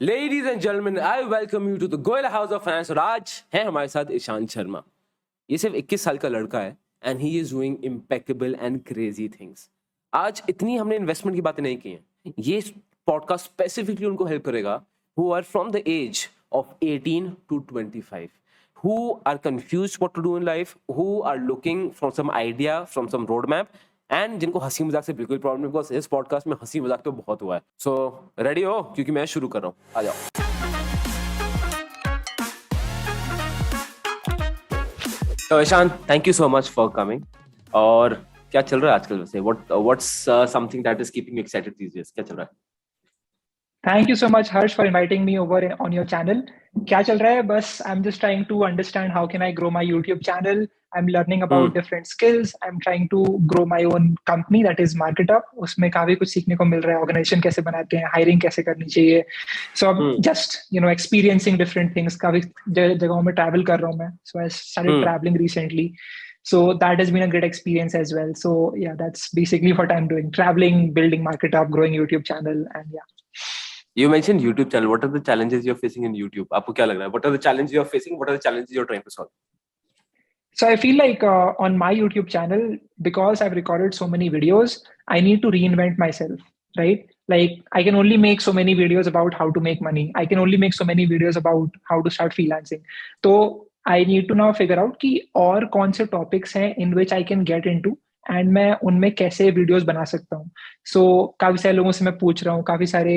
Ladies and gentlemen, I welcome you to the Goela House of Finance और आज है हमारे साथ ईशान शर्मा। ये सिर्फ 21 साल का लड़का है and he is doing impeccable and crazy things। आज इतनी हमने इन्वेस्टमेंट की बातें नहीं की हैं। ये पॉडकास्ट स्पेसिफिकली उनको हेल्प करेगा who are from the age of 18 to 25, who are confused what to do in life, who are looking from some idea, from some roadmap, and जिनको हंसी मजाक से बिल्कुल प्रॉब्लम नहीं, बिकॉज इस पॉडकास्ट में हंसी मजाक तो बहुत हुआ है। सो रेडी हो, क्योंकि मैं शुरू कर रहा हूँ, आ जाओ। तो Ishaan, thank you so much for coming. और क्या चल रहा है आजकल वैसे? What's something that is keeping you excited these days? क्या चल रहा है? Thank you so much, Harsh, for inviting me over on your channel. क्या चल रहा है? बस I'm just trying to understand how can I grow my YouTube channel. I'm learning about different skills. I'm trying to grow my own company, that is Markitup. उसमें काफी कुछ सीखने को मिल रहा है. Organization कैसे बनाते हैं, hiring कैसे करनी चाहिए. So I'm just experiencing different things. काफी जगहों में travel कर रहा हूँ मैं. So I started traveling recently. So that has been a great experience as well. So yeah, that's basically what I'm doing: traveling, building Markitup, growing YouTube channel, and yeah. You mentioned YouTube channel. What are the challenges you're facing in YouTube? आपको क्या लग रहा है? What are the challenges you're facing? What are the challenges you're trying to solve? So I feel like on my YouTube channel, because I've recorded so many videos, I need to reinvent myself, right? Like I can only make so many videos about how to make money. I can only make so many videos about how to start freelancing. So I need to now figure out कि और कौन से topics हैं in which I can get into and मैं उनमें कैसे videos बना सकता हूँ. So काफी सारे लोगों से मैं पूछ रहा हूँ, काफी सारे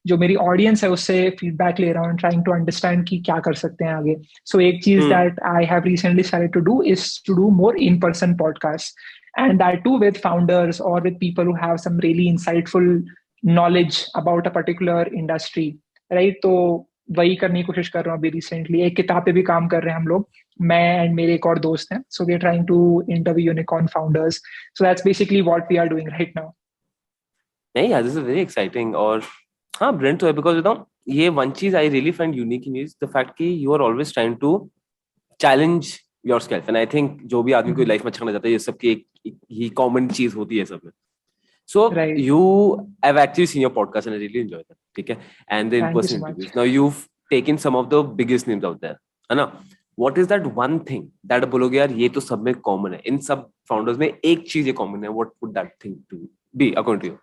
जो मेरी ऑडियंस है उससे फीडबैक ले रहा हूँ, ट्राइंग टू अंडरस्टैंड कि क्या कर सकते हैं आगे. सो एक चीज that I have recently started to do is to do more in person podcast, and that too with founders और with people who have some really insightful knowledge about a particular industry, right? तो वही करने की कोशिश कर रहा हूँ अभी रिसेंटली. एक किताब पे भी काम कर रहे हैं हम लोग, मैं एंड मेरे एक और दोस्त हैं. So we are trying to interview unicorn founders. So that's basically what we are doing right now. नहीं यार, दिस इज वेरी एक्साइटिंग और हाँ, ब्रिलियंट तो है, बिकॉज बताऊँ ये वन चीज I really find unique in is the fact कि you are always trying to challenge yourself, and I think जो भी आदमी को लाइफ में अच्छा करना चाहता है, ये सबकी एक ही कॉमन चीज होती है सब में. So you have actually seen your podcast and I really enjoy that, ठीक है? And the in person interviews, now you have taken some of the biggest names out there, है ना? What is that one thing that बोलोगे यार ये तो सब में कॉमन है, इन सब फाउंडर्स में एक चीज ये कॉमन है? What would that thing to be according to you?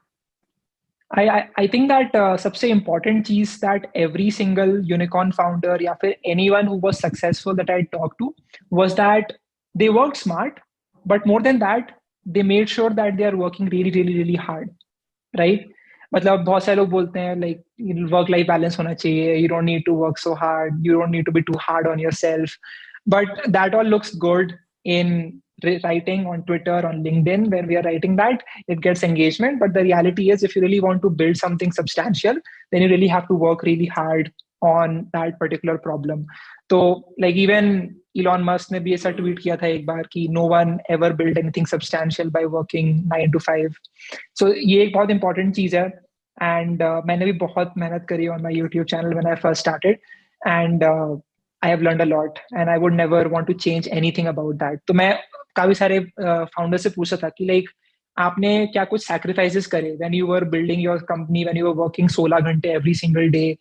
I think that सबसे important चीज that every single unicorn founder या फिर anyone who was successful that I talked to was that they worked smart, but more than that, they made sure that they are working really, really, really hard, right? मतलब बहुत सारे लोग बोलते हैं like work life balance होना चाहिए, you don't need to work so hard, you don't need to be too hard on yourself, but that all looks good in writing on Twitter, on LinkedIn. When we are writing that, it gets engagement, but the reality is if you really want to build something substantial, then you really have to work really hard on that particular problem. So like even Elon Musk ने भी ऐसा tweet किया था एक बार कि no one ever built anything substantial by working 9 to 5. So ये एक बहुत important चीज है, and मैंने भी बहुत मेहनत करी on my YouTube channel when I first started, and I have learned a lot and I would never want to change anything about that. तो मैं काफी सारे फाउंडर से पूछा था कि लाइक आपने क्या कुछ सैक्रिफाइसेस करे when you were building your company, when you were working 16 घंटे every single day,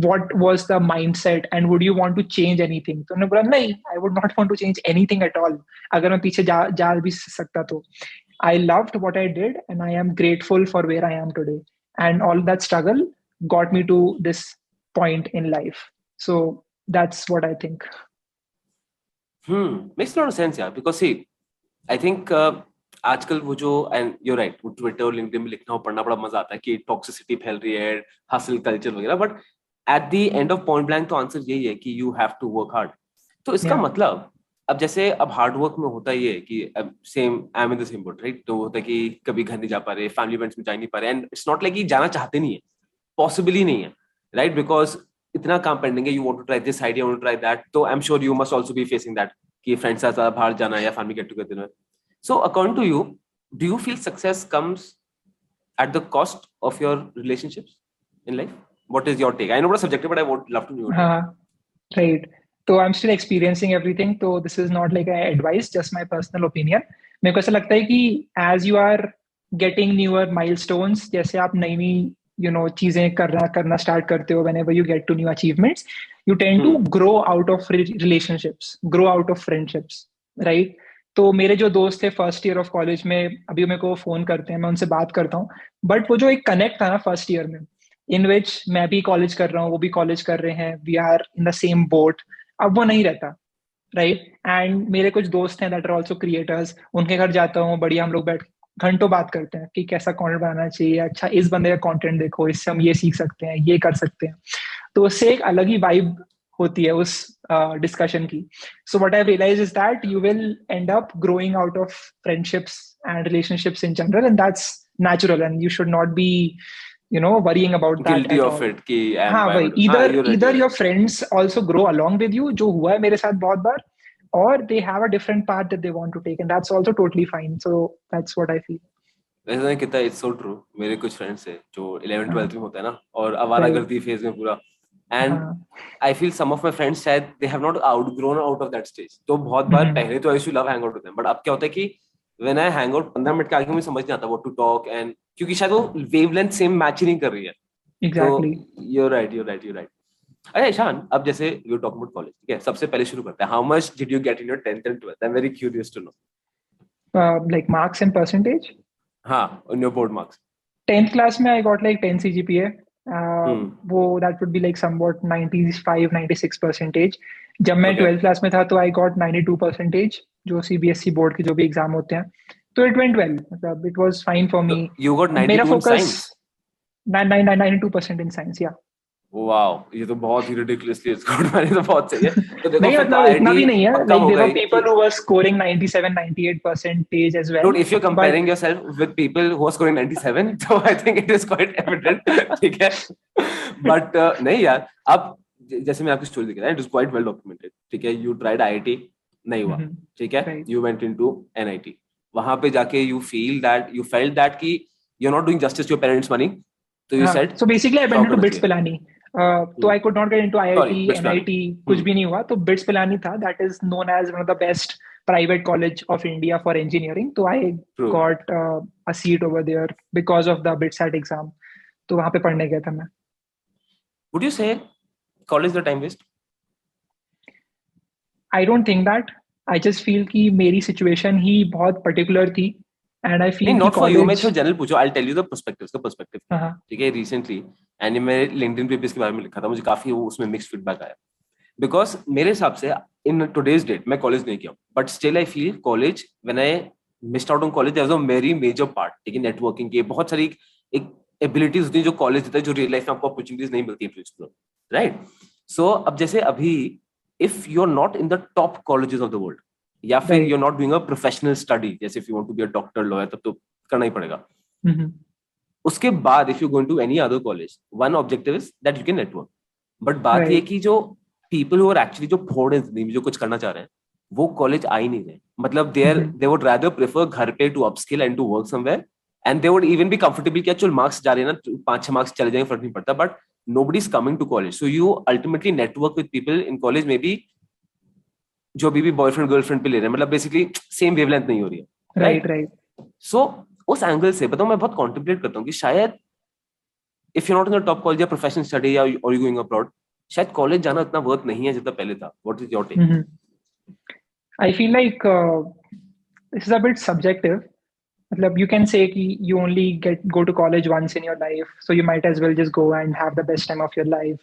what was the mindset and would you want to change anything? तो उन्होंने बोला नहीं, I would not want to change anything at all. अगर मैं पीछे जा भी सकता तो. I loved what I did and I am grateful for where I am today, and all that struggle got me to this point in life. So that's what I think. Makes a lot of sense, yeah. Because see, I think आजकल वो जो, and you right, वो Twitter और LinkedIn में लिखना और पढ़ना बड़ा मजा आता है कि टॉक्सिसिटी फैल रही है, हसल कल्चर वगैरह, but at the end of point blank तो आंसर यही है कि you have to work hard. तो इसका मतलब अब जैसे अब हार्ड वर्क में होता ही है कि same I am in the same boat, right? तो होता है कि कभी घर नहीं जा पा रहे, फैमिली इवेंट्स में जा नहीं पा रहे, एंड इट्स नॉट लाइक कि जाना चाहते नहीं है, पॉसिबल ही नहीं है, राइट? बिकॉज इतना काम पेंडिंग है, you want to try this idea, want to try that. तो I am sure you must also be facing that कि फ्रेंड्स के साथ बाहर जाना या फैमिली गेट टुगेदर में. So according to you, do you feel success comes at the cost of your relationships in life? What is your take? I know it's subjective, but I would love to know your take. Right. So I'm still experiencing everything. So this is not like an advice, just my personal opinion. मेरे को ऐसा लगता है कि as you are getting newer milestones, जैसे आप नई चीजें करना स्टार्ट करते हो, whenever you get to new achievements, you tend to grow out of relationships, grow out of friendships, right? तो मेरे जो दोस्त थे फर्स्ट ईयर ऑफ कॉलेज में, अभी मेरे को फोन करते हैं, मैं उनसे बात करता हूँ, बट वो जो एक कनेक्ट था ना फर्स्ट ईयर में, इन विच मैं भी कॉलेज कर रहा हूँ, वो भी कॉलेज कर रहे हैं, we are in the same boat, अब वो नहीं रहता, राइट? एंड मेरे कुछ दोस्त हैं दैट आर आल्सो क्रिएटर्स, उनके घर जाता हूँ, बढ़िया हम लोग बैठ घंटों बात करते हैं कि कैसा कंटेंट बनाना चाहिए, अच्छा इस बंदे का कंटेंट देखो, इससे हम ये सीख सकते हैं, ये कर सकते हैं। तो उससे एक अलग ही वाइब होती है उस डिस्कशन की. So what I realise is that you will end up growing out of friendships and relationships in general, and that's natural, and you should not be worrying about that guilty at of all. it कि हाँ भाई, हाँ, either your friends also grow along with you, जो हुआ है मेरे साथ बहुत बार, or they have a different path that they want to take, and that's also totally fine. So that's what I feel. वैसे नहीं कितना इट्स सो ट्रू. मेरे कुछ फ्रेंड्स है जो 11th 12th में होता है ना, और आवारागर्दी फेज में पूरा, and I feel some of my friends शायद they have not outgrown out of that stage. तो बहुत बार पहले तो I used to love hang out with them, but अब क्या होता है कि when I hang out 15 minute के आगे मुझे समझ नहीं आता व्हाट टू टॉक, एंड क्योंकि शायद वो वेवलेंथ सेम मैच ही नहीं कर रही है. Exactly. तो you're right. अच्छा ईशान, अब जैसे यू टॉक अबाउट कॉलेज, ठीक है, सबसे पहले शुरू करते हैं. How much did you get in your 10th and 12th? I am very curious to know. Like marks and percentage? हाँ, on your board marks. 10th class में I got like 10 CGPA. वो that would be like somewhat 95-96 percentage. जब मैं 12th class में था तो I got 92 percentage, जो CBSE board के जो भी एग्जाम होते हैं. तो it went well. मतलब it was fine for me. You got 92 मेरा in focus science? 92% in science, yeah. Wow, ये तो बहुत ही ridiculously scored. मैंने तो बहुत सही है. तो देखो नहीं फिर तो मतलब इतना भी नहीं है. पक्का Like हो there were गई people कि who were scoring 97-98 percentage as well. dude, if you're comparing yourself with people who are scoring 97, so I think it is quite evident. ठीक है, but नहीं यार, अब जैसे मैं आपकी स्टोरी दिख रहा है, it is quite well documented. ठीक है, you tried IIT, नहीं हुआ, ठीक है, you went into NIT. वहां पे जाके you felt that कि you're not doing justice to your parents' money. So you said, so basically I went into BITS Pilani. तो I could not get into IIT, NIT, कुछ भी नहीं हुआ. तो BITS Pilani था, that is known as one of the best private college of India for engineering. So I got a seat over there because of the BITSAT exam. तो वहाँ पे पढ़ने गया था मैं. Would you say college the time waste? I don't think that. I just feel कि मेरी situation ही बहुत particular थी. And I feel not for college... you, मैं तो जनरल पूछो. I'll tell you the perspective. ठीक है, recently and मैं LinkedIn पे भी इसके बारे में लिखा था, मुझे काफी उसमें मिक्स्ड फीडबैक आया. बिकॉज मेरे हिसाब से इन टुडेज डेट मैं कॉलेज नहीं किया, but still I feel college, when I missed out on college, there was a very major part. ठीक है, नेटवर्किंग के बहुत सारी एक एबिलिटीज होती है जो कॉलेज देता है, जो रियल लाइफ में आपको अपॉर्चुनिटीज नहीं मिलती है टू एक्सप्लोर, राइट? सो अब जैसे अभी if you are not in the top colleges of the world, या फिर you are not doing a professional study, जैसे if you want to be a doctor, lawyer, तब तो करना ही पड़ेगा. उसके बाद if you going to any other college, one objective is that you can network. But बात ये कि जो पीपल हु आर एक्चुअली जो फोड़ है जिंदगी में, जो कुछ करना चाह रहे हैं, वो कॉलेज आ ही नहीं रहे. मतलब दे वुड रादर प्रेफर घर पे to upskill and to work somewhere, and they would even be comfortable कि चल मार्क्स जा रहे हैं ना, 5-6 मार्क्स चले जाएंगे, फर्क नहीं पड़ता. But nobody is coming to college, so you ultimately network with people in college, maybe जो भी बॉयफ्रेंड गर्लफ्रेंड पे ले रहे हैं, मतलब बेसिकली सेम वेवलेंथ नहीं हो रही है, राइट? सो उस एंगल से बताऊं, मैं बहुत कॉन्टेम्पलेट करता हूँ कि शायद if you not in the top college या प्रोफेशनल स्टडी या और यू गोइंग अब्रॉड, शायद कॉलेज जाना इतना वर्थ नहीं है जितना पहले था. What is your take? I feel like this is a bit subjective. मतलब you can say कि you only go to college once in your life, so you might as well just go and have the best time of your life.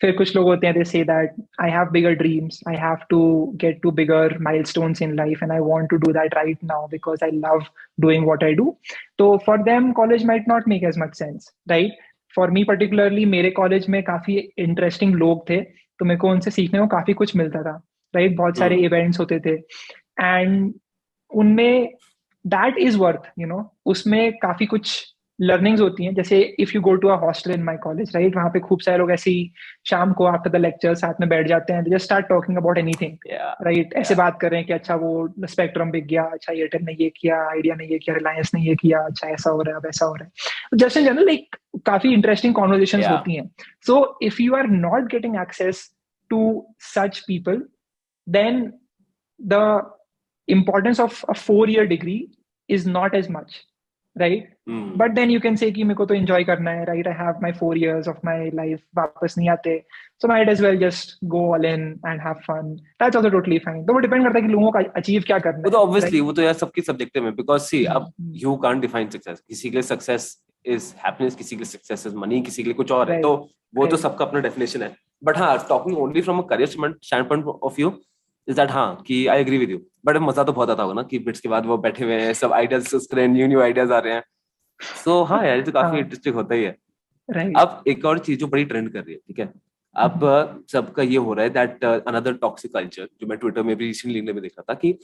फिर कुछ लोग होते हैं, they say that I have bigger dreams, I have to get to bigger milestones in life, and I want to do that right now because I love doing what I do. So for them, college might not make as much sense, right? For me particularly, मेरे college में काफी interesting लोग थे, तो मेरे को उनसे सीखने को काफी कुछ मिलता था, right? बहुत सारे events होते थे, and उनमें that is worth, उसमें काफी कुछ लर्निंग्स होती हैं. जैसे if you go to a hostel in my college, right, वहाँ पे खूब सारे लोग ऐसे ही शाम को आफ्टर द लेक्चर साथ में बैठ जाते हैं, they just start talking about anything, right? ऐसे बात कर रहे हैं कि अच्छा वो स्पेक्ट्रम बिक गया, अच्छा एयरटेल ने ये किया, आइडिया ने ये किया, रिलायंस ने ये किया, अच्छा ऐसा हो रहा है, वैसा हो रहा है. जस्ट इन जनरल लाइक काफी इंटरेस्टिंग कॉन्वर्सेशंस होती हैं. So if you are not getting access to such people, then the importance of a 4-year degree is not as much, right? But then you can say कि मेरे को तो enjoy करना है, right? I have my 4 years of my life वापस नहीं आते, so might as well just go all in and have fun. That's also totally fine. तो वो depend करता है कि लोगों का achieve क्या करना वो तो है, obviously right? वो तो यार सबकी subjective है, because see अब you can't define success. किसी के लिए success is happiness, किसी के लिए success is money, किसी के लिए कुछ और है, तो वो तो सबका अपना definition है. But हाँ, talking only from a career standpoint of view is that हाँ कि I agree with you. But मजा तो बहुत आता होगा ना कि बिट्स के बाद वो बैठे हुए हैं, सब आइडियाज सोच रहे हैं, न्यू आइडियाज आ रहे हैं. सो हाँ यार, ये तो काफी इंटरेस्टिंग होता ही है. अब एक और चीज जो बड़ी ट्रेंड कर रही है, ठीक है, अब सबका ये हो रहा है दैट अनदर टॉक्सिक कल्चर, जो मैं ट्विटर में भी रिसेंटली में देख रहा था कि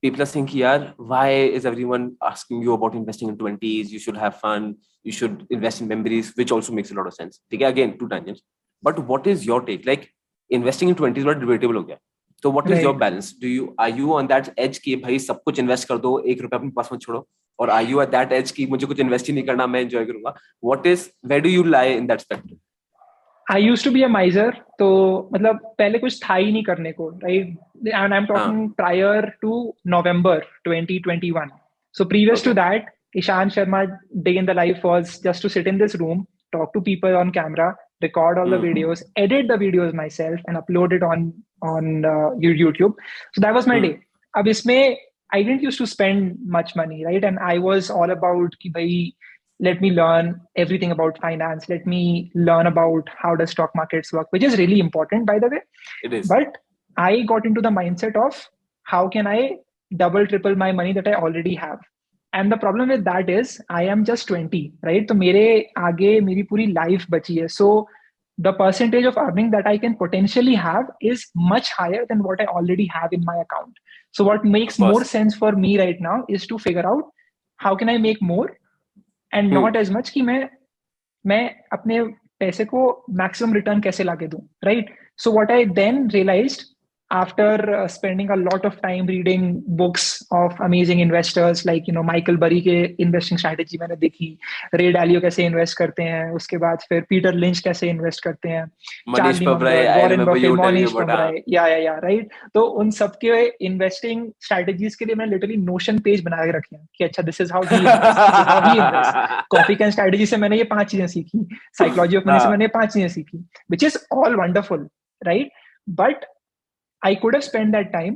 people are saying यार why is everyone asking you about investing in 20s, you should have fun, you should invest in memories, which also makes a lot of sense. ठीक है, again two tangents, but what is your take? Like investing in 20s बड़ा debatable हो गया, so what is your balance? Are you on that edge कि भाई सब कुछ invest कर दो, ₹1 अपने पास मत छोड़ो, और are you at that edge कि मुझे कुछ इन्वेस्ट ही नहीं करना, मैं एंजॉय करूंगा? Where do you lie in that spectrum? I used to be a miser, तो मतलब पहले कुछ था ही नहीं करने को, right? And I'm talking prior to November 2021. So previous to that, Ishan Sharma day in the life was just to sit in this room, talk to people on camera, record all the videos, edit the videos myself, and upload it on YouTube. So that was my day. अब इसमें I didn't used to spend much money, right? And I was all about कि भाई let me learn everything about finance. Let me learn about how the stock markets work, which is really important, by the way. It is. But I got into the mindset of how can I double, triple my money that I already have. And the problem with that is I am just 20, right? So मेरे आगे मेरी पूरी life बची है. So the percentage of earning that I can potentially have is much higher than what I already have in my account. So what makes more sense for me right now is to figure out how can I make more and not as much कि मैं अपने पैसे को maximum return कैसे लाके दूं, right? So what I then realized after spending a lot of time reading books of amazing investors like Michael Burry के investing strategy मैंने देखी, रे डालियो कैसे invest करते हैं, उसके बाद फिर पीटर लिंच कैसे invest करते हैं, Charlie Munger, Warren Buffett, Mohnish Pabrai, yeah right. तो उन सबके investing strategies के लिए मैंने literally notion page बना के रखे हैं कि अच्छा this is how he invests. Coffee can strategy से मैंने ये 5 चीजें सीखी, psychology of money से मैंने ये 5 चीजें सीखी, which is all wonderful, right? But I could have spent that time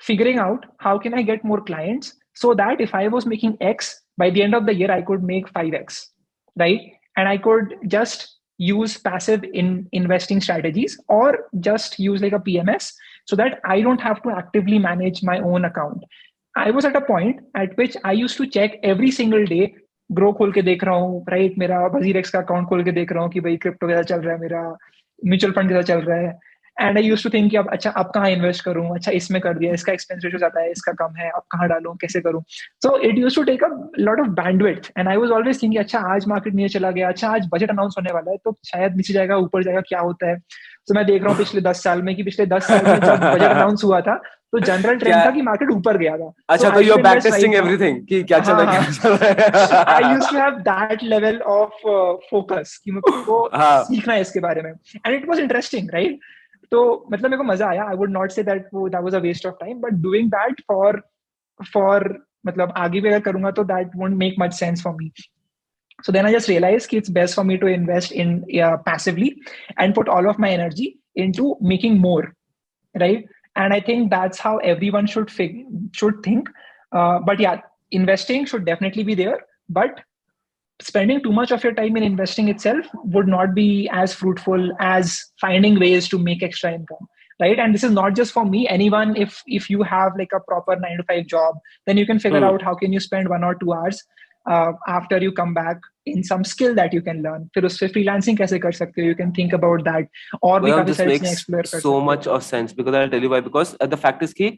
figuring out how can I get more clients so that if I was making X, by the end of the year, I could make 5X, right? And I could just use passive investing strategies or just use like a PMS so that I don't have to actively manage my own account. I was at a point at which I used to check every single day, grow खोल के देख रहा हूँ, right? मेरा WazirX का account खोल के देख रहा हूँ कि भाई क्रिप्टो कैसा चल रहा है, मेरा म्यूचुअल फंड कैसा चल रहा है. And I used to think कि अब अच्छा अब कहाँ इन्वेस्ट करूँ, अच्छा इसमें कर दिया, इसका एक्सपेंस रेशियो ज्यादा है, इसका कम है, अब कहाँ डालूं, कैसे करूँ. So it used to take a lot of bandwidth and I was always thinking अच्छा आज मार्केट नीचे चला गया, अच्छा आज बजट अनाउंस होने वाला है तो शायद नीचे जाएगा ऊपर जाएगा, क्या होता है. तो मैं देख रहा हूँ पिछले 10 साल में कि पिछले 10 साल में जब बजट अनाउंस हुआ था तो जनरल ट्रेंड था कि मार्केट ऊपर गया था. अच्छा, तो you are back testing everything कि क्या चल रहा है. I used to have that level of focus कि मेरे को सीखना है इसके बारे में, and it was interesting, right? तो मतलब मेरे को मजा आया. I would not say that was a waste of time, but doing that for मतलब आगे भी अगर करूंगा तो that won't make much sense for me. So then I just realized it's best for me to invest in passively and put all of my energy into making more, right? And I think that's how everyone should think. But yeah, investing should definitely be there, but spending too much of your time in investing itself would not be as fruitful as finding ways to make extra income, right? And this is not just for me. Anyone, if you have like a proper 9 to 5 job, then you can figure out how can you spend 1 or 2 hours after you come back in some skill that you can learn. फिर उससे freelancing कैसे कर सकते हो, you can think about that. और भी काफी सारी चीजें explore कर सकते हो. So much of sense, because I'll tell you why. Because the fact is कि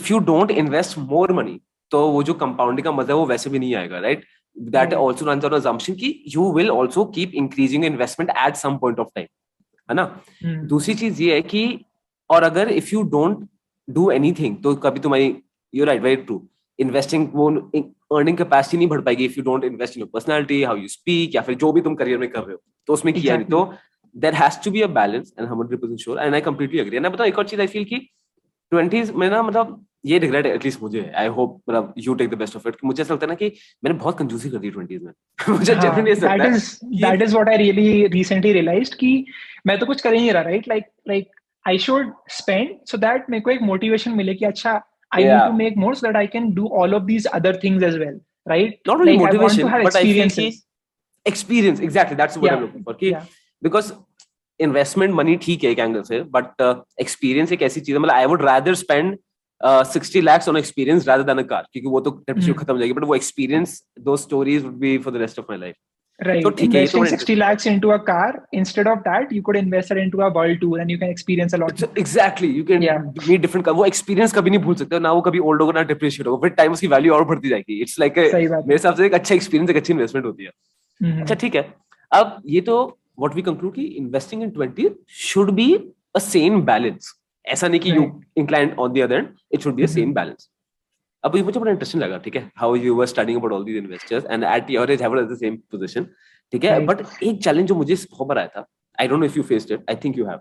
if you don't invest more money, तो वो जो compounding का मजा है वो वैसे भी नहीं आएगा, right? That also runs on assumption कि you will also keep increasing your investment at some point of time, है ना? दूसरी चीज ये है कि और अगर if you don't do anything तो कभी तुम्हारी, you're right, very true, investing वो earning capacity नहीं बढ़ पाएगी if you don't invest in your personality, how you speak, या फिर जो भी तुम करियर में कर रहे हो तो उसमें किया नहीं. तो there has to be a balance and I'm 100% sure and I completely agree. and मैं बताऊं एक और चीज I feel कि 20s में ना मतलब ये रिग्रेट एटलीस्ट मुझे, आई होप मतलब you take the best of it. मुझे ऐसा लगता है ना कि मैंने बहुत कंजूसी कर दी 20s में। मुझे हाँ, जेन्युइनली ऐसा लगता है कि that is what I really recently realized कि मैं तो कुछ कर ही नहीं रहा, right? Like I should spend so that मेरे को एक motivation मिले कि अच्छा I need to yeah, make more so that I can do all of these other things as well, right? not only Like I want to motivation have but I feel कि experiences. experience, exactly that's what I'm Yeah, looking for कि yeah. because investment money ठीक है एक angle से, but experience एक ऐसी चीज है, मतलब I would rather spend 60 lakhs on experience rather than a car, क्योंकि वो तो डेप्रिसिएशन खत्म हो जाएगी, बट वो एक्सपीरियंस, दो stories would be for the rest of my life. तो Right. ठीक है, ये तो Investing बड़ा 60 इंटरेस्टिंग है। lakhs into a car, instead of that, you could invest it into a world tour and you can experience a lot more. Exactly, you can Yeah, meet different, वो experience कभी नहीं भूल सकते ना, वो कभी ओल्ड होगा ना डिप्रिशिएट होगा, फिर टाइम उसकी वैल्यू और बढ़ती जाएगी। इट्स लाइक सही बात मेरे है। हिसाब से एक अच्छा एक्सपीरियंस, एक अच्छी इन्वेस्टमेंट होती है। अच्छा ठीक है, अब ये तो व्हाट वी कंक्लूड कि investing in 20 should be a same balance, ऐसा नहीं कि you Right. Inclined on the other end, it should be a same balance. अब ये मुझे बड़ा इंटरेस्टिंग लगा, ठीक है, how you were studying about all these investors and at your age have the same position, ठीक है। Right. बट एक चैलेंज जो मुझे बहुत बार आया था, I don't know if you faced it, I think you have,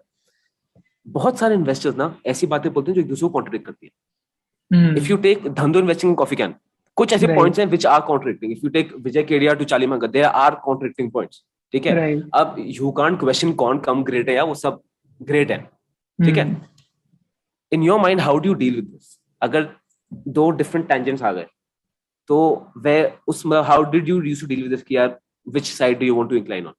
बहुत सारे इन्वेस्टर्स ना ऐसी बातें बोलते हैं जो एक दूसरे को कॉन्ट्रडिक्ट करती है। If you take Dhandho investing in coffee can, कुछ ऐसे Right. पॉइंट्स हैं which are contradicting. If you take Vijay Kedia to Charlie Munger, there are contradicting points, ठीक है। Right. अब you can't question कौन कम ग्रेट है या वो सब ग्रेट है, ठीक है। In your mind how do you deal with this, अगर दो डिफरेंट टेंजेंट्स आ गए तो वे उस how did you use to deal with this कि यार which side do you want to incline on?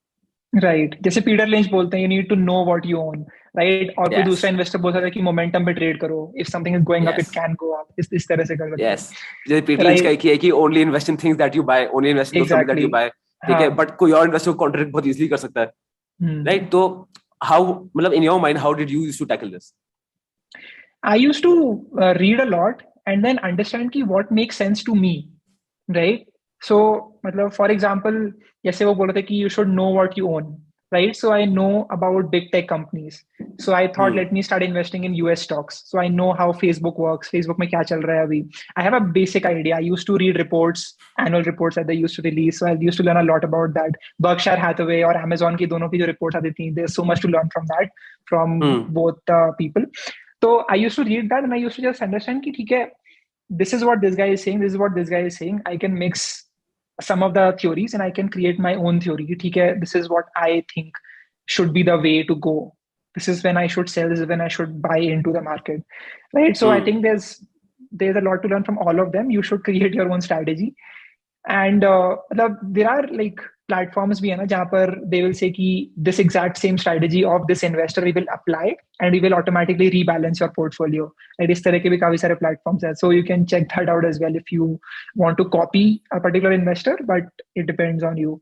Right, जैसे पीटर लिंच बोलते हैं, you need to know what you own, right. और कोई दूसरा Yes, इन्वेस्टर बोल सकता है कि मोमेंटम पे ट्रेड करो, if something is going up it yes, can go up, इस तरह से कर सकते yes. हैं, जैसे पीटर लिंच का राइट। एक ही है कि only invest in things that you buy, only invest in those company that exactly. You buy, ठीक है। हाँ। बट कोई और इन्वेस्टर को कॉन्ट्रैक्ट बहुत इजीली कर सकता है, राइट। तो हाउ, मतलब in your mind how did you use to tackle this? I used to read a lot and then understand ki what makes sense to me, right? So, मतलब for example, जैसे वो बोल रहे थे कि you should know what you own, right? So I know about big tech companies. So I thought let me start investing in US stocks. So I know how Facebook works. Facebook में क्या चल रहा है अभी. I have a basic idea. I used to read reports, annual reports that they used to release. So I used to learn a lot about that. Berkshire Hathaway और Amazon की दोनों की जो reports आती थी, there's so much to learn from that, from both people. So I used to read that and I used to just understand कि ठीक है, this is what this guy is saying, this is what this guy is saying. I can mix some of the theories and I can create my own theory. कि ठीक है, this is what I think should be the way to go. This is when I should sell. This is when I should buy into the market, right? So I think there's a lot to learn from all of them. You should create your own strategy. And there are like platforms भी है ना जहाँ पर they will say कि this exact same strategy of this investor we will apply and we will automatically rebalance your portfolio. And इस तरह के भी काफी सारे platforms हैं, so you can check that out as well if you want to copy a particular investor, but it depends on you.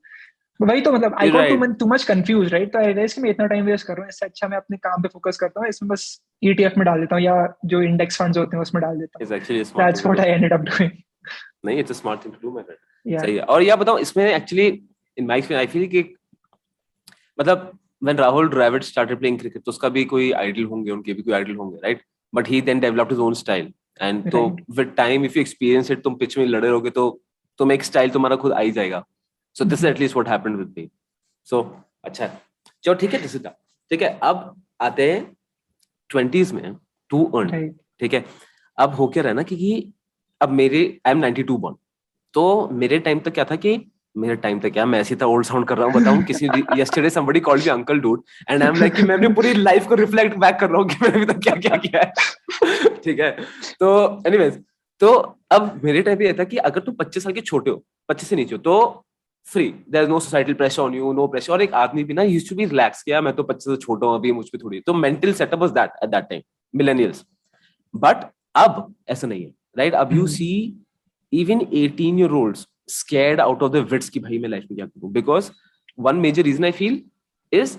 वही तो मतलब I You're got right. too much confused, right? तो I realized कि मैं इतना time waste कर रहा हूँ, इससे अच्छा मैं अपने काम पे फोकस करता हूँ, इसमें बस ETF में डाल देता हूँ या जो इंडेक्स फंड्स होते हैं उसमें डाल देता It's हूँ. actually a smart That's thing to what do. I ended up doing. नहीं, it's a smart thing to do, my friend. Yeah. सही है। और यह बताओ, इसमें actually in my experience I feel कि मतलब when Rahul Dravid started playing cricket, तो उसका भी कोई आइडल होंगे, उनके भी कोई आइडल होंगे, right. But he then developed his own style and तो with time if you experience it, तुम पिच में लड़े रहोगे तो तुम एक स्टाइल तुम्हारा खुद आ ही जाएगा। So this is at least what happened with me. So अच्छा चलो ठीक है, दिस इज ठीक है। अब आते हैं 20s में टू अर्न, ठीक है। अब हो क्या रहा है ना कि अब मेरे आई एम 92 बॉर्न, तो मेरे टाइम तक क्या था कि मेरे टाइम तक क्या, मैं ऐसी था ओल्ड साउंड कर रहा हूँ, बताऊं किसी yesterday somebody called me uncle dude and I am like कि मैं अपनी पूरी लाइफ को रिफ्लेक्ट बैक कर रहा हूँ कि मैंने अभी तक क्या क्या किया है ठीक है। तो एनीवेज, तो अब मेरे टाइम पे ये था कि अगर तुम 25 साल के छोटे हो, 25 से नीचे हो, तो free, there is no societal pressure on you, no pressure. और एक आदमी भी ना यूज्ड टू बी रिलैक्स किया, मैं तो 25 से छोटा हूँ अभी, मुझ पे थोड़ी, तो mental setup was that at that time, millennials. But अब ऐसा नहीं है, राइट। अब you see even 18-year-olds scared out of their wits कि भाई मैं लाइफ में क्या करूं, because one major reason I feel is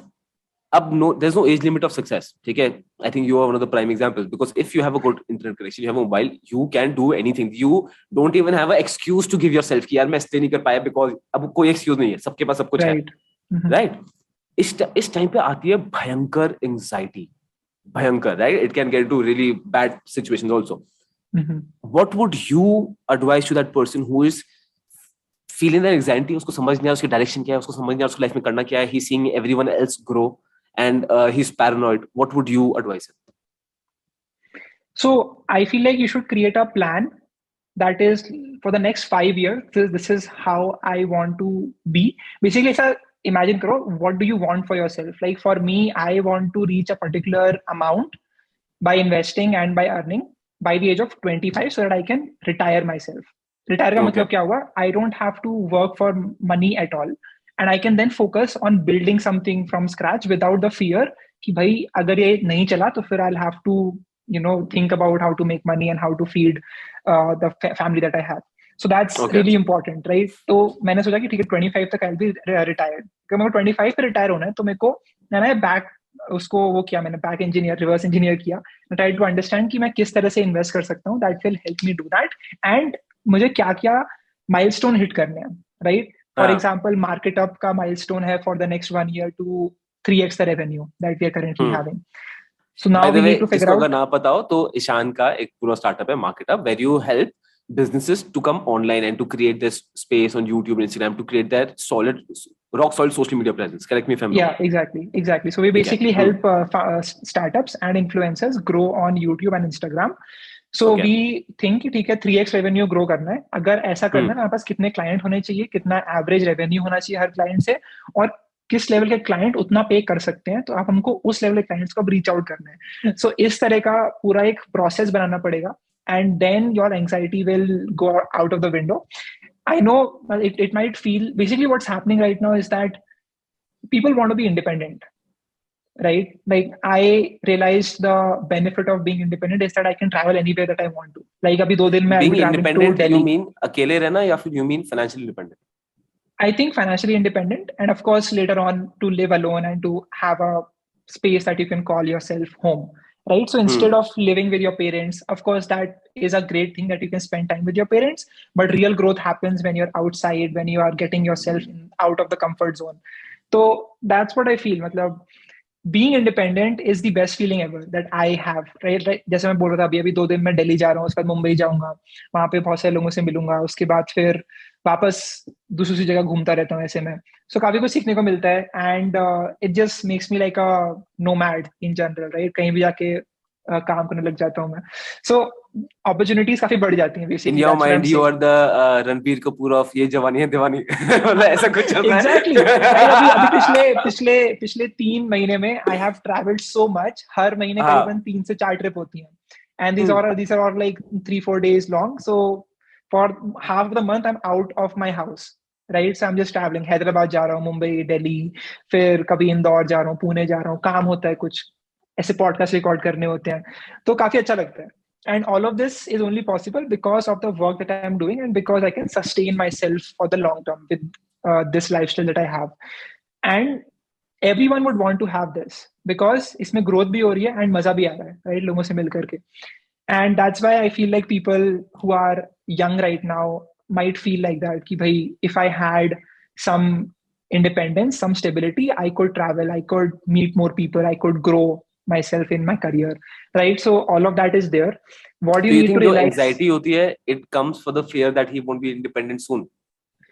अब no, there's no age limit of success, ठीक है। I think you are one of the prime examples, because if you have a good internet connection, you have a mobile, you can do anything. You don't even have an excuse to give yourself कि यार मैं इसलिए नहीं कर पाया, because अब कोई excuse नहीं है, सबके पास सब कुछ है, right? इस टाइम पे आती है भयंकर anxiety, भयंकर, right? It can get to really bad situations also. What would you advise to that person who is feeling that anxiety? उसको समझ नहीं आ, उसकी डायरेक्शन क्या है, उसको समझ नहीं आ, उसको लाइफ में करना क्या है, he's seeing everyone else grow and he's paranoid. What would you advise him? So I feel like you should create a plan that is for the next 5 years. This is how I want to be. Basically, sir, imagine, karo, what do you want for yourself? Like for me, I want to reach a particular amount by investing and by earning by the age of 25 so that I can retire myself. Retire का Okay. मतलब क्या हुआ? I don't have to work for money at all. And I can then focus on building something from scratch without the fear कि भाई अगर ये नहीं चला तो फिर I'll have to think about how to make money and how to feed the family that I have. So that's Okay. really important, right? तो मैंने सोचा कि ठीक है 25 तक I'll be retired. अगर मेरे को 25 पे रिटायर होना है तो मेरे को मैंने बैक उसको वो किया, मैंने बैक इंजीनियर रिवर्स इंजीनियर किया, ट्राई टू अंडरस्टैंड कि मैं किस तरह से इन्वेस्ट कर सकता हूँ that will help me do that, and मुझे क्या क्या माइलस्टोन हिट करने हैं, राइट? फॉर एग्जांपल मार्केटअप का माइलस्टोन है for the next 1 year to 3x the revenue that we are currently having. So now By the we way, need to figure जिसको अगर out. ना पता हो तो ईशान का एक पूरा स्टार्टअप है मार्केटअप, where you help businesses to come online and to create this space on YouTube and Instagram to create that rock solid social media presence. Correct me if I'm wrong. Yeah, exactly. So we ठीक है. basically help startups and influencers grow on YouTube and Instagram. So Okay. we think कि ठीक है 3x revenue grow करना है. अगर ऐसा करना है, हमारे पास कितने क्लाइंट होने चाहिए, कितना एवरेज रेवेन्यू होना चाहिए हर क्लाइंट से, और किस लेवल के क्लाइंट उतना पे कर सकते हैं, तो आप हमको उस लेवल के क्लाइंट्स को रीच आउट करना है. सो इस तरह का पूरा एक प्रोसेस बनाना पड़ेगा, and then your anxiety will go out of the window. I know it might feel, basically what's happening right now is that people want to be independent, right? Like I realized the benefit of being independent is that I can travel anywhere that I want to. Like abhi 2 दिन में I'll Being be traveling to independent, you Delhi. mean अकेले रहना या फिर you mean financially independent? I think financially independent, and of course later on to live alone and to have a space that you can call yourself home, right? So instead of living with your parents, of course that is a great thing that you can spend time with your parents, but real growth happens when you're outside, when you are getting yourself out of the comfort zone. So that's what I feel. मतलब being independent is the best feeling ever that I have, right? जैसे मैं बोल रहा था अभी 2 दिन मैं दिल्ली जा रहा हूँ, उसके बाद मुंबई जाऊंगा, वहां पे बहुत सारे लोगों से मिलूंगा, उसके बाद फिर वापस दूसरी जगह घूमता रहता हूँ ऐसे में. सो काफी कुछ सीखने को मिलता है, and it just makes me like a nomad in general, right? कहीं भी जाके काम करने लग जाता हूँ मैं. सो अपॉर्चुनिटीज काफी बढ़ जाती हैं In basically. your mind, you are the Ranbir Kapoor of ये जवानी है दीवानी. मतलब ऐसा कुछ चल रहा है. Exactly. अभी पिछले 3 महीने में I have traveled so much. हर महीने करीबन 3 से 4 ट्रिप होती हैं, and these are all like 3-4 days long. So for half of the month I'm out of my house, right? So I'm just traveling. Hyderabad जा रहा हूँ, मुंबई, दिल्ली, फिर कभी इंदौर जा रहा हूँ, पुणे जा रहा हूँ, काम होता है, कुछ ऐसे पॉडकास्ट रिकॉर्ड करने होते हैं, तो काफी अच्छा लगता है. And all of this is only possible because of the work that I am doing, and because I can sustain myself for the long term with this lifestyle that I have. And everyone would want to have this because इसमें growth भी हो रही है and मजा भी आ रहा है, right? लोगों से मिल करके. And that's why I feel like people who are young right now might feel like that कि भाई if I had some independence, some stability, I could travel, I could meet more people, I could grow myself in my career, right? So all of that is there. What Do you you need to think जो realize. anxiety होती है, it comes for the fear that he won't be independent soon?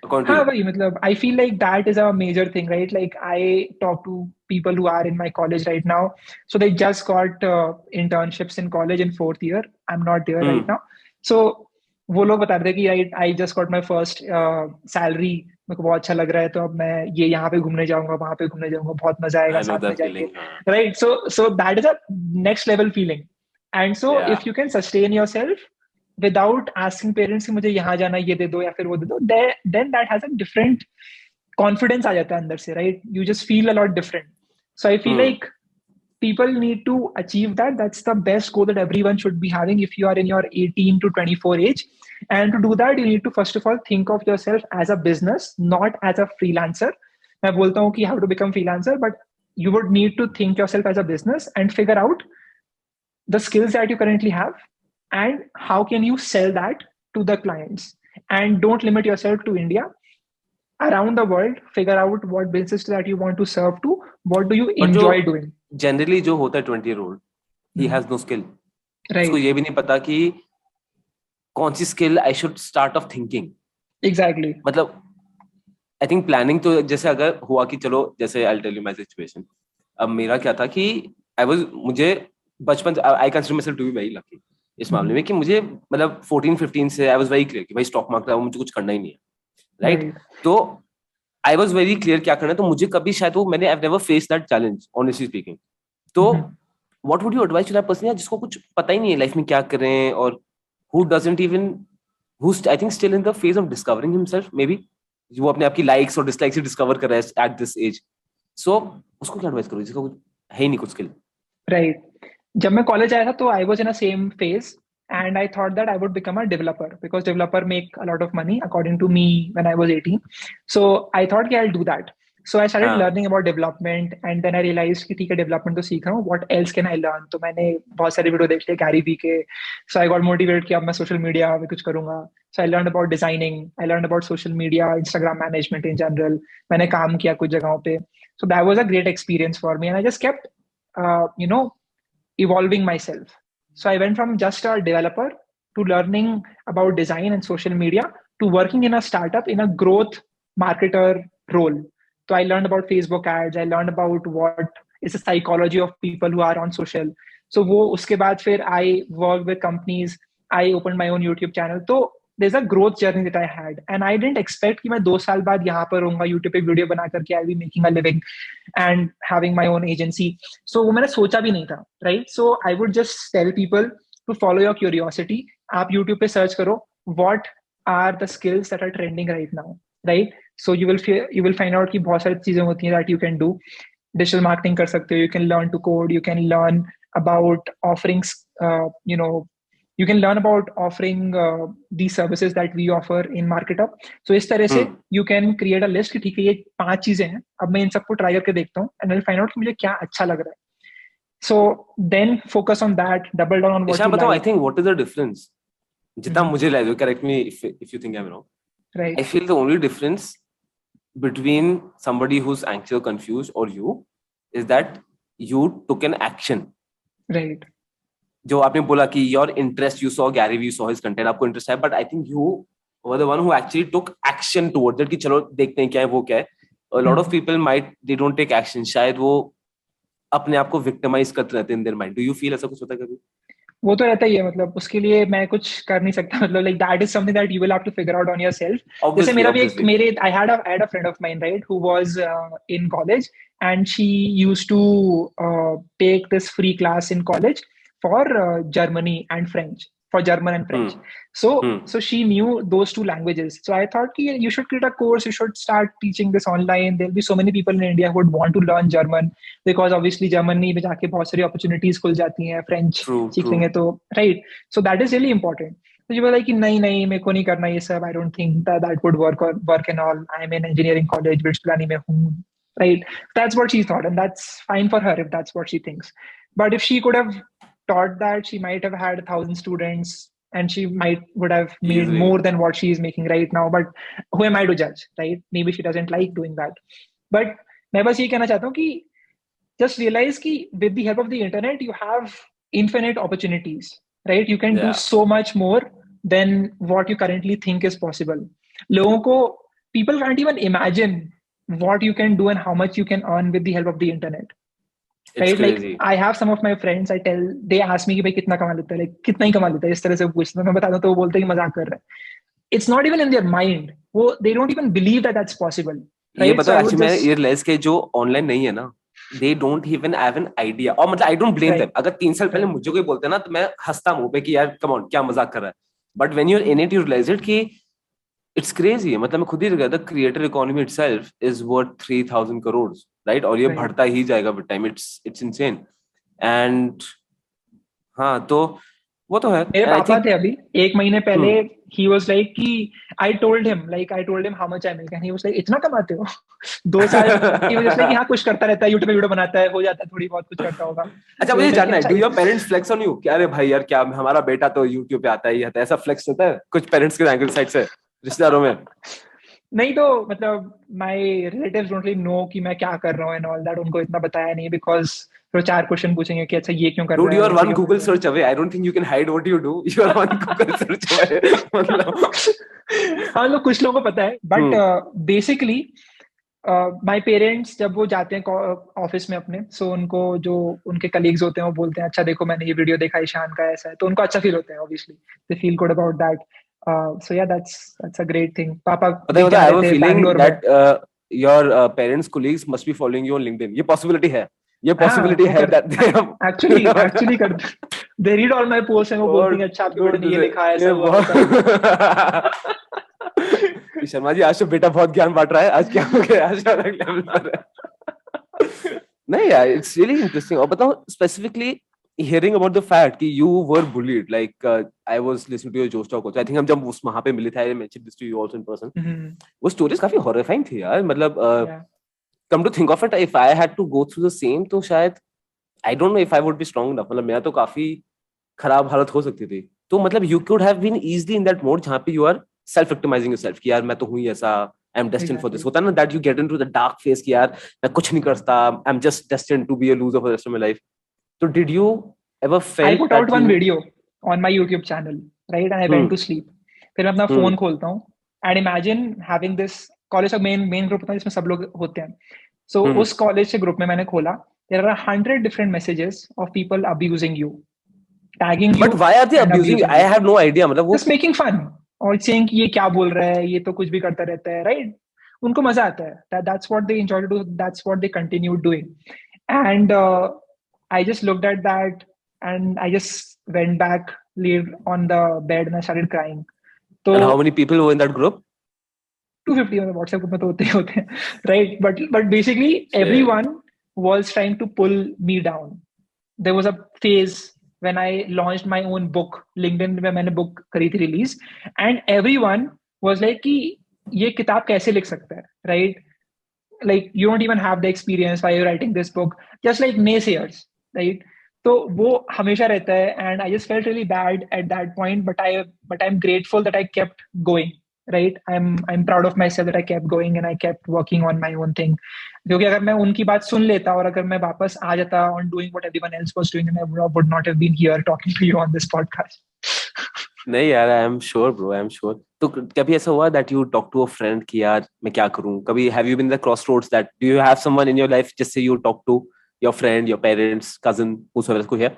According to हाँ you? वही मतलब I feel like that is a major thing, right? Like I talk to people who are in my college right now, so they just got internships in college in 4th year. I'm not there right now. So वो लोग बता रहे थे कि right, I just got my first salary, मेरे को बहुत अच्छा लग रहा है, तो अब मैं ये यहाँ पे घूमने जाऊंगा, वहां पे घूमने जाऊंगा, बहुत मजा आएगा, I know साथ में that जाएंगे, feeling. right? So that is a next level feeling. And so Yeah. if you can sustain yourself without asking parents कि मुझे यहाँ जाना, ये दे दो या फिर वो दे दो, then that has a different confidence आ जाता है अंदर से, right? You just feel a lot different. So I feel like people need to achieve that. That's the best goal that everyone should be having if you are in your 18 to 24 age. And to do that, you need to first of all think of yourself as a business, not as a freelancer. मैं बोलता हूँ कि how to become freelancer, but you would need to think yourself as a business and figure out the skills that you currently have and how can you sell that to the clients. And don't limit yourself to India. Around the world, figure out what business that you want to serve to, what do you enjoy doing. Generally जो होता है 20-year-old, he has no skill. उसको Right. ये भी नहीं पता कि कौन सी skill I should start off thinking. Exactly. मतलब I think planning तो जैसे अगर हुआ कि चलो जैसे I'll tell you my situation. अब मेरा क्या था कि मुझे बचपन I consider myself to be very lucky इस मामले में कि मुझे मतलब 14-15 से आई वाज वेरी क्लियर कि भाई स्टॉक मार्केट मुझे कुछ करना ही नहीं है, राइट? तो आई वाज वेरी क्लियर क्या करना है, तो मुझे कभी शायद वो मैंने I never face that challenge honestly speaking. तो what would you advice to that person जिसको कुछ पता ही नहीं है लाइफ में क्या करें, और who doesn't even who's I think still in the phase of discovering himself maybe, वो अपने आप की लाइक्स और डिसलाइक्स ही डिस्कवर कर रहा है एट दिस एज. सो उसको क्या एडवाइस करो जिसका कुछ है ही नहीं कुछ स्किल? राइट. जब मैं कॉलेज आया था तो I was in a same phase and I thought that I would become a developer because developer make a lot of money according to me when I was 18. So I thought कि I'll do that. So I started learning about development and then I realized कि ठीक है development तो सीख रहा हूँ, what else can I learn? तो मैंने बहुत सारे वीडियो देख लिए गैरी वी के. So I got motivated कि अब मैं social media में कुछ करूँगा. So I learned about designing, I learned about social media, Instagram management in general. मैंने काम किया कुछ जगहों पे. So that was a great experience for me and I just kept evolving myself. So I went from just a developer to learning about design and social media to working in a startup in a growth marketer role. So I learned about Facebook ads. I learned about what is the psychology of people who are on social. So वो उसके बाद फिर I worked with companies. I opened my own YouTube channel. तो there's a growth journey that I had, and I didn't expect कि मैं 2 साल बाद यहाँ पर रहूँगा YouTube पे वीडियो बना करके I'll be making a living and having my own agency. So वो मैंने सोचा भी नहीं था, right? So I would just tell people to follow your curiosity. आप YouTube पे search करो what are the skills that are trending right now, right? So you will find out कि बहुत सारी चीजें होती हैं that you can do. Digital marketing कर सकते हो, you can learn to code, you can learn about offerings, you can learn about offering these services that we offer in Markitup. So इस तरह से you can create a list कि ठीक है ये 5 चीजें हैं, अब मैं इन सबको ट्राई करके देखता हूँ and I'll find out कि मुझे क्या अच्छा लग रहा है. So then focus on that, double down on what you बताओ, like. I think what is the difference? जितना मुझे लगे, correct me if you think I'm wrong. Right. I feel the only difference between somebody who's anxious or confused or you is that you took an action. Right. जो आपने बोला कि your interest, you saw Gary Vee, you saw his content, आपको interest है, but I think you were the one who actually took action towards it कि चलो देखते हैं क्या है वो क्या है. A lot of people might they don't take action, शायद वो अपने आप को victimize करते रहते हैं in their mind. Do you feel ऐसा कुछ होता है कभी? वो तो रहता ही है, मतलब उसके लिए मैं कुछ कर नहीं सकता, मतलब like that is something that you will have to figure out on yourself. जैसे मेरा भी एक मेरे I had a friend of mine, right, who was in college and she used to take this free class in college for Germany and French, for German and French. So she knew those 2 languages. So I thought कि you should create a course, you should start teaching this online. There'll be so many people in India who would want to learn German because obviously Germany में जाके बहुत सारी opportunities खुल जाती हैं, French सीख लेंगे तो, right? So that is really important. तो ये बोला कि नहीं मेरे को नहीं करना ये सब, I don't think that would work and all. I'm in engineering college, BITS Pilani में हूँ, right? That's what she thought and that's fine for her if that's what she thinks. But if she could have taught that, she might have had 1,000 students and she would have made more than what she is making right now. But who am I to judge, right? Maybe she doesn't like doing that. But मैं बस ये कहना चाहता हूँ कि just realize कि with the help of the internet you have infinite opportunities, right? You can do so much more than what you currently think is possible. लोगों को people can't even imagine what you can do and how much you can earn with the help of the internet. It's right? crazy. Like I have some of my friends, they ask me कि भाई कितना कमा लेता है, like कितना ही कमा लेता है, इस तरह से पूछते हैं, मैं बताता हूँ तो वो बोलते हैं कि मजाक कर रहा है. It's not even in their mind. वो they don't even believe that that's possible. Right? ये बताओ actually मैं ये realize कि जो online नहीं है ना, they don't even have an idea. और मतलब I don't blame them. अगर 3 साल पहले मुझे कोई बोलते ना तो मैं हंसता मुंह पे कि यार come on क्या मजाक कर रहा है. But when you're in it, you realize it कि it's crazy. मतलब मैं खुद ही the creator economy itself is worth 3,000 crores, right? और ये बढ़ता ही जाएगा with time. It's insane. And हाँ तो वो तो है. मेरे पापा थे अभी 1 महीने पहले, he was like कि I told him how much I make and he was like इतना कमाते हो 2 साल. He was just like कि हाँ कुछ करता रहता है, YouTube पे वीडियो बनाता है, हो जाता है, थोड़ी बहुत कुछ करता होगा. अच्छा मुझे जानना है, do your parents flex on you? क्या अरे भाई यार क्या हमारा बेटा तो YouTube पे आता ही आता है, ऐसा flex होता है कुछ पेरेंट्स के एंगल साइड से रिश्तेदारों में? नहीं तो मतलब my relatives don't really know कि मैं क्या कर रहा हूँ and all that, उनको इतना बताया नहीं because तो 4 क्वेश्चन पूछेंगे कि अच्छा ये क्यों कर रहा है. Dude, you are one Google search away. I don't think you can hide what you do. You are one Google search away. मतलब हाँ लोग कुछ लोगों को पता है but basically माय पेरेंट्स जब वो जाते हैं ऑफिस में अपने, सो उनको जो उनके कलीग्स होते हैं वो बोलते हैं अच्छा देखो मैंने ये वीडियो देखा ईशान का ऐसा है, तो उनको अच्छा फील होता है obviously, they feel good about that. So yeah that's a great thing. पापा पता भी है, जा आई रहे हैव अ थे फीलिंग बैंगलोर में. That your parents colleagues must be following you on LinkedIn. ये पॉसिबिलिटी है, ये हाँ पॉसिबिलिटी वो है कर दैट दे एक्चुअली एक्चुअली कर they read all my post and वो बोलते हैं कि अच्छा आपके बेटे ने ये लिखा है, ऐसा ये हुआ वैसा हुआ. बहुत शर्मा जी, आज तो बेटा बहुत ज्ञान बांट रहा है, आज क्या हो गया, आज अलग लेवल पर है. नहीं यार, इट्स रियली इंटरेस्टिंग. और बताओ specifically hearing about the fact कि you were bullied, like I was listening to your Josh talk also. I think हम जब उस वहाँ पे मिले थे, I mentioned this to you also in person. वो stories काफी horrifying थी यार. मतलब Yeah. come to think of it, if I had to go through the same, तो शायद I don't know if I would be strong enough. मतलब मेरा तो काफी खराब हालत हो सकती थी. तो मतलब you could have been easily in that mode जहाँ पे you are self victimizing yourself कि यार मैं तो हूँ ही ऐसा, I'm destined for this. Exactly. होता है ना that you get into the dark phase कि यार मैं कुछ नहीं कर सकता, I'm just destined to be a loser for the rest of my life. So did you ever I felt put out that one you video on my YouTube channel, right? And I went to sleep. फिर मैं अपना phone खोलता हूँ and imagine having this college का main group होता है जिसमें सब लोग होते हैं. So उस कॉलेज के ग्रुप में मैंने खोला. There are 100 different messages of people abusing you, tagging you but why are they and abusing you? abusing I you. have no idea. मतलब वो Just making fun और saying कि ये क्या बोल रहा है, ये तो कुछ भी करता रहता है, right? उनको मजा आता है. That's what they enjoy to do. That's what they continue doing. And I just looked at that and I just went back, laid on the bed and I started crying. So and how many people were in that group? 250 on the WhatsApp group में तो होते हैं, right? But basically Shit. everyone was trying to pull me down. There was a phase when I launched my own book. LinkedIn में मैंने book करी थी release, and everyone was like कि ये किताब कैसे लिख सकता है, right? Like you don't even have the experience while you're writing this book, just like naysayers, right? तो वो हमेशा रहता है and I just felt really bad at that point, but I'm grateful that I kept going, right? I'm proud of myself that I kept going and I kept working on my own thing. क्योंकि अगर मैं उनकी बात सुन लेता और अगर मैं वापस आ जाता on doing what everyone else was doing, and I would not have been here talking to you on this podcast. नहीं यार, I am sure bro, I am sure. तो कभी ऐसा हुआ that you talk to a friend कि यार मैं क्या करूं? कभी have you been the cross roads that do you have someone in your life जिससे you talk to, your friend, your parents, cousin, whosoever कोई है?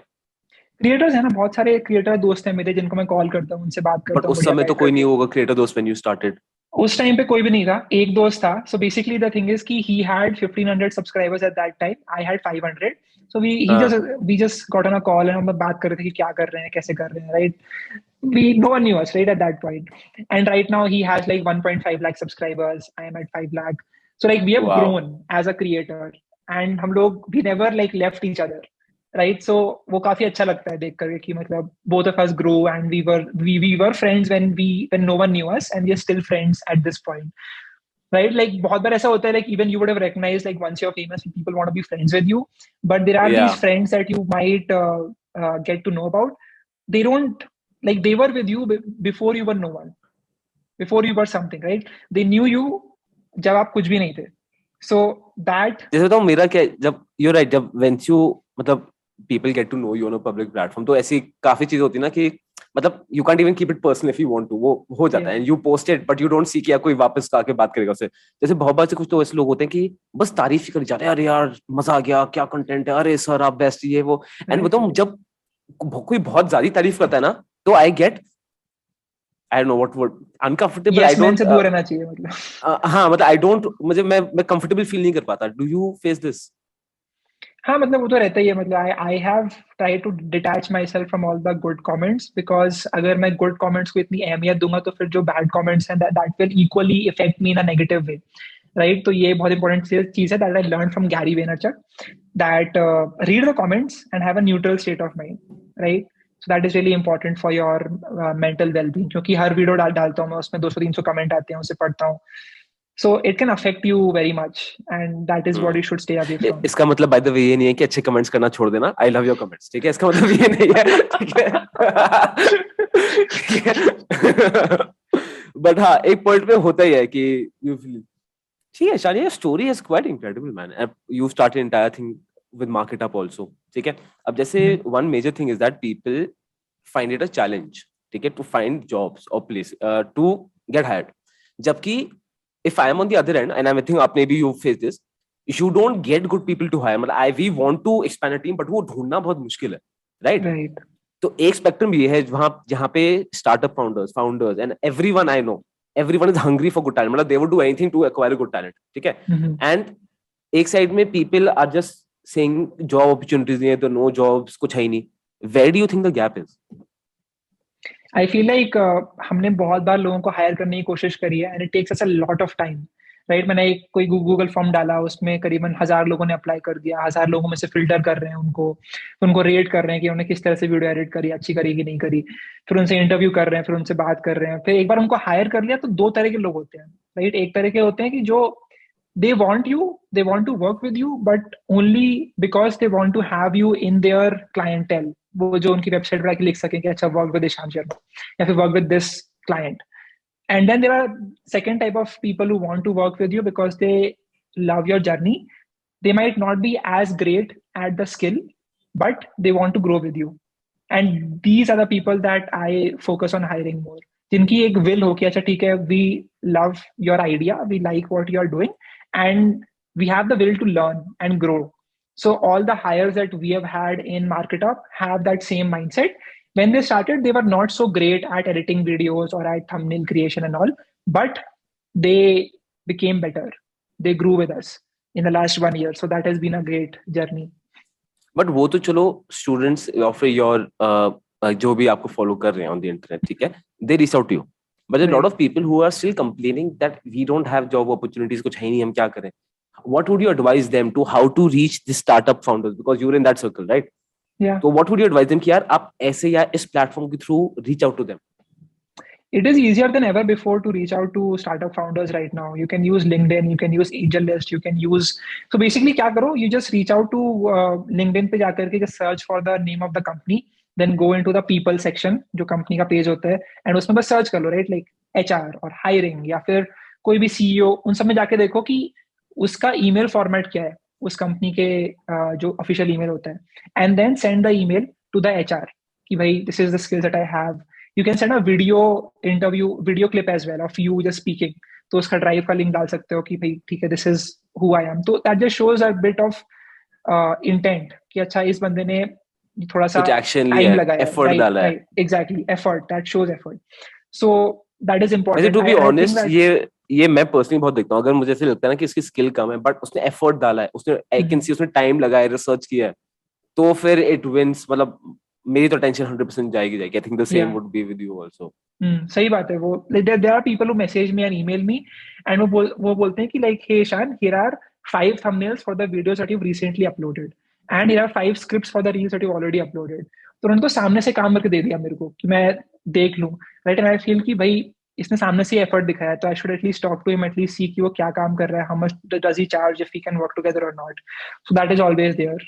क्रिएटर्स है ना, बहुत सारे क्रिएटर दोस्त हैं मेरे जिनको मैं कॉल करता हूँ, उनसे बात बट करता हूँ उस बढ़िया समय तो बैठ कोई नहीं करके. होगा क्रिएटर दोस्त व्हेन यू स्टार्टेड. उस टाइम पे कोई भी नहीं था, एक दोस्त था. So basically the thing is कि he had 1500 subscribers at that time, I had 500. So we just got on a call and हम बात कर रहे थे कि क्या कर रहे हैं, कैसे कर रहे हैं, right? we no one knew us right at that point, and right now he has like 1.5 lakh subscribers, I am at 5 lakh. So like we have wow. grown as a creator, and हम लोग we never like left each other, right? So वो काफी अच्छा लगता है देख करके कि मतलब both of us grew and we were friends when no one knew us, and we are still friends at this point, right? Like बहुत बार ऐसा होता है, like even you would have recognized like once you're famous people want to be friends with you, but there are these या friends that you might get to know about. They don't, like they were with you before you were no one, before you were something, right? They knew you जब आप कुछ भी नहीं थे. So that जैसे बताऊं मेरा क्या है, जब यू राइट, जब वेंस यू मतलब people get to know you on a public platform, तो ऐसी काफी चीजें होती है ना कि मतलब you can't even keep it personal if you want to. वो हो जाता है yeah, and you post it, but you don't see कि कोई वापस आके बात करेगा उससे. जैसे बहुत बार से कुछ तो ऐसे लोग होते हैं कि बस तारीफ ही कर जाते हैं, अरे यार मजा आ गया, क्या कंटेंट है, अरे सर आप बेस्ट, ये वो. एंड right, बताऊं जब कोई बहुत ज्यादा तारीफ करता है ना, तो I get, I don't know what word, uncomfortable. I yes man don't say दूर रहना चाहिए मतलब. हाँ मतलब आई डोंट, मुझे मैं कंफर्टेबल फील नहीं कर पाता. Do you face this? हाँ मतलब वो तो रहता ही है. मतलब I have try to detach myself from all the good comments, because अगर मैं गुड कॉमेंट्स को इतनी अहमियत दूंगा तो फिर जो बैड कॉमेंट्स हैं that will equally effect me in a negative way, right? तो ये बहुत इंपॉर्टेंट चीज है that I learn from Gary Vaynerchuk, that read the comments and have a neutral state of mind, right? So that is really important for your mental wellbeing, क्योंकि हर video डालता हूँ मैं, उसमें 200-300 कमेंट आते हैं, उसे पढ़ता हूँ. So it can affect you very much, and that is what you should stay away from. इसका मतलब बाय द वे ये नहीं है कि अच्छे कमेंट्स करना छोड़ देना. आई लव योर कमेंट्स, ठीक है? इसका मतलब ये नहीं है, ठीक है? ठीक है. बट हाँ, एक पॉइंट पे होता ही है कि यू फील. ठीक है Shani, story is quite incredible man. You started entire thing with market up also, ठीक है? अब जैसे one major thing is that people find it a challenge, ठीक है, टू फाइंड जॉब्स और प्लेस टू गेट हायर्ड. जबकि if I am on the other end, and I think maybe you face this, you don't get good people to hire. मतलब we want to expand a team, but वो ढूंढना बहुत मुश्किल है, right? Right. तो एक spectrum ये है वहां जहाँ पे startup founders and everyone I know, everyone is hungry for good talent, मतलब they would do anything to acquire good talent, ठीक है? एंड एक साइड में people are just saying job opportunities नहीं है, तो नो जॉब्स, कुछ है ही नहीं. Where do you think the gap is? I feel like हमने बहुत बार लोगों को हायर करने की कोशिश करी है and it takes us a lot of time, right? मैंने एक कोई गूगल फॉर्म डाला, उसमें करीबन 1000 लोगों ने अप्लाई कर दिया, 1000 लोगों में से फिल्टर कर रहे हैं उनको रेट कर रहे हैं कि उन्होंने किस तरह से वीडियो एडिट करी, अच्छी करी कि नहीं करी, फिर उनसे इंटरव्यू कर रहे हैं, फिर उनसे बात कर रहे हैं, फिर एक बार उनको हायर कर लिया तो दो तरह के लोग होते हैं, राइट? एक तरह के होते हैं कि जो they want to work with you, but only because they want to have you in their clientele. वो जो उनकी वेबसाइट पर आके लिख सकें कि अच्छा वर्क विद ईशान शर्मा या फिर work with this client. And then there are second type of people who want to work with you because they love your journey. They might not be as great at the skill, but they want to grow with you. And these are the people that I focus on hiring more. जिनकी एक will हो कि अच्छा ठीक है, we love your idea, we like what you are doing, and we have the will to learn and grow. So all the hires that we have had in Markitup have that same mindset. When they started, they were not so great at editing videos or at thumbnail creation and all, but they became better. They grew with us in the last 1 year. So that has been a great journey. But वो तो चलो students या फिर your जो भी आपको follow कर रहे हैं ऑन द इंटरनेट, ठीक है, they reach out to you. But lot of people who are still complaining that we don't have job opportunities, कुछ है नहीं, हम क्या करें? What would you advise them to how to reach the startup founders, because you're in that circle, right? Yeah. So what would you advise them कि यार आप ऐसे या इस प्लेटफॉर्म के through reach out to them? It is easier than ever before to reach out to startup founders right now. You can use LinkedIn, you can use AngelList, you can use. So basically, क्या करो? You just reach out to LinkedIn पे जाकर के just search for the name of the company, then go into the people section जो company का page होता है, and उसमें बस search कर लो, right? Like HR और hiring या फिर कोई भी CEO, उन सब में जाके देखो कि उसका email format क्या है, उस कंपनी के जो official email होता है, and then send the email to the HR कि भाई this is the skills that I have. You can send a video clip as well of you just speaking. तो उसका ड्राइव का link डाल सकते हो कि भाई ठीक है, this is who I am. तो that just shows a bit of intent कि अच्छा इस बंदे ने थोड़ा सा टाइम लगाया, एफर्ट डाला है. Exactly, effort. That shows effort. So that is important. वैसे टू बी ऑनेस्ट ये मैं पर्सनली बहुत देखता हूँ. अगर मुझे ऐसे लगता है ना कि इसकी स्किल कम है बट उसने एफर्ट डाला है, उसने आई कैन सी उसने टाइम लगाया, रिसर्च किया है, तो फिर इट विंस. मतलब मेरी तो टेंशन 100% जाएगी. I think the same would be with you also. सही बात है. वो there are people who message me and email me एंड वो बोलते हैं कि like hey Ishan, here are 5 thumbnails for the videos that you've recently uploaded and here are 5 scripts for the reels that you've already uploaded. तो उन्होंने तो सामने से काम करके दे दिया मेरे को कि मैं देख लूं, राइट? एंड आई फील कि भाई इसने सामने से एफर्ट दिखाया, तो I should at least talk to him, at least see कि वो क्या काम कर रहा है, how much does he charge, if we can work together और not. So that is always there.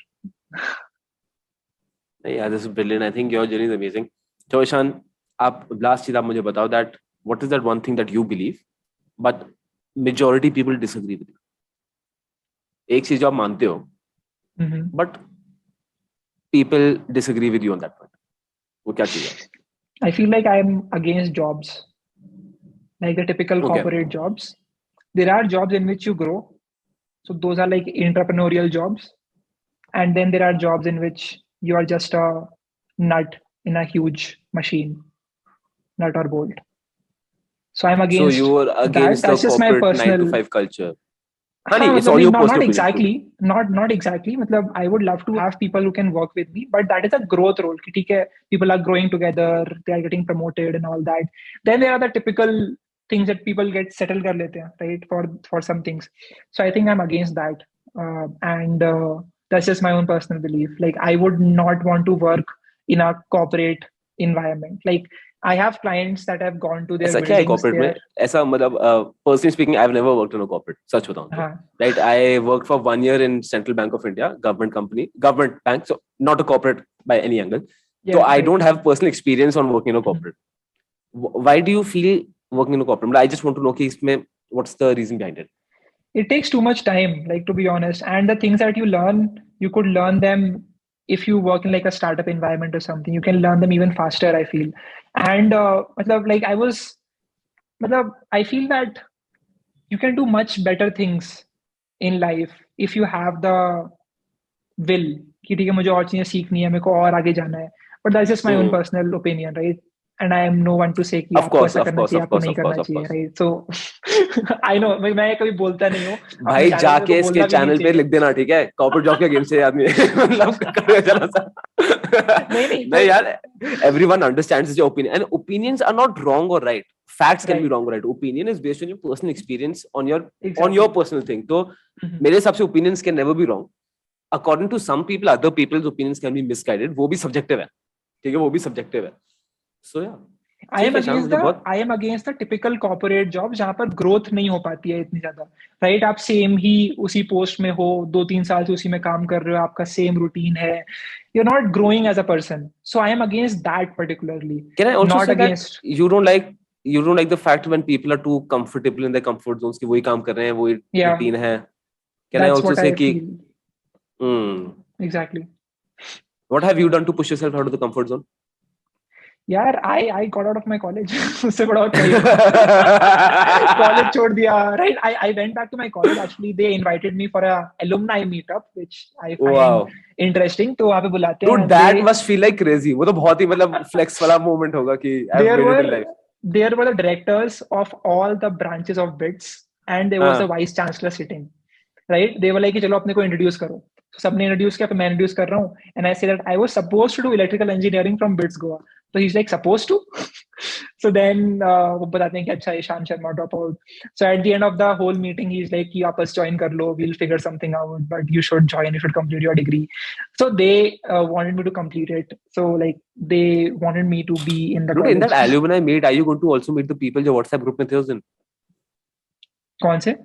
Yeah, this is brilliant. I think your journey is amazing. So Ishan, आप last चीज आप मुझे बताओ that what is that one thing that you believe but majority people disagree with you. एक चीज जो आप मानते हो but people disagree with you on that point. वो क्या चीज है? I feel like I'm against jobs, like the typical corporate jobs. There are jobs in which you grow. So those are like entrepreneurial jobs. And then there are jobs in which you are just a nut in a huge machine, nut or bolt. So I'm against. So you are against that. That's the just my corporate personal 9 to 5 culture. it's all your personal opinion. Not exactly. मतलब I would love to have people who can work with me, but that is a growth role. कि ठीक है, people are growing together, they are getting promoted and all that. Then there are the typical things that people get settled कर लेते हैं, right? For some things. So I think I'm against that, and that's just my own personal belief. Like I would not want to work in a corporate environment. Like I have clients that have gone to their ऐसा क्या है corporate में? ऐसा मतलब personally speaking, I've never worked in a corporate. सच बताऊं तो, right? I worked for 1 year in Central Bank of India, government company, government bank, so not a corporate by any angle. Yeah, so I don't have personal experience on working in a corporate. Why do you feel working in a corporate? I just want to know कि इसमें what's the reason behind it? It takes too much time, like to be honest, and the things that you learn, you could learn them if you work in like a startup environment or something. You can learn them even faster, I feel. And I feel that you can do much better things in life if you have the will कि ठीक है मुझे और चीजें सीखनी है, मेरे को और आगे जाना है. But that's just my own personal opinion, right? And I am no one to say कि आपको ऐसा करना चाहिए, आपको नहीं करना चाहिए, right? So I know मैं कभी बोलता नहीं हूँ भाई, जाके इसके चैनल पे लिख देना, ठीक है? कॉर्पोरेट जॉब के अगेंस्ट है आदमी. मतलब करेगा जरा सा. नहीं यार, everyone understands your opinion and opinions are not wrong or right. Facts can be wrong or right. Opinion is based on your personal experience, on your personal thing. तो मेरे हिसाब से opinions can never be wrong. According to some people, other people's opinions can be misguided. वो भी subjective है, ठीक है? वो भी subjective है. So yeah. I am against the typical corporate job जहाँ पर growth नहीं हो पाती है इतनी ज्यादा, right? आप same ही उसी post में हो, 2-3 साल से उसी में काम कर रहे हो, आपका same routine है. You're not growing as a person. So I am against that particularly. Can I also not say against... that you don't like the fact when people are too comfortable in their comfort zones कि वही काम कर रहे हैं, वही routine है. Can That's I also say कि exactly. What have you done to push yourself out of the comfort zone? यार I got out of my college. उससे बड़ा और क्या college छोड़ दिया, right? I went back to my college. Actually, they invited me for a alumni meetup, which I find interesting. तो वहाँ पे बुलाते हैं. Dude, that must feel like crazy. वो तो बहुत ही मतलब flex वाला moment होगा कि I've made it in life. There were the directors of all the branches of BITS, and there was the vice chancellor sitting. Right? They were like कि चलो अपने को introduce करो. सबने introduce किया, फिर मैं introduce कर रहा हूँ. And I say that I was supposed to do electrical engineering from BITS Goa. So he's like, supposed to? So then वो बताते हैं कि अच्छा Ishan Sharma drop out. So at the end of the whole meeting, he's like कि आप बस join कर लो, we'll figure something out, but you should join, you should complete your degree. So they wanted me to complete it. So like they wanted me to be in the college. In that alumni meet, are you going to also meet the people जो WhatsApp group में थे उस दिन? कौन से?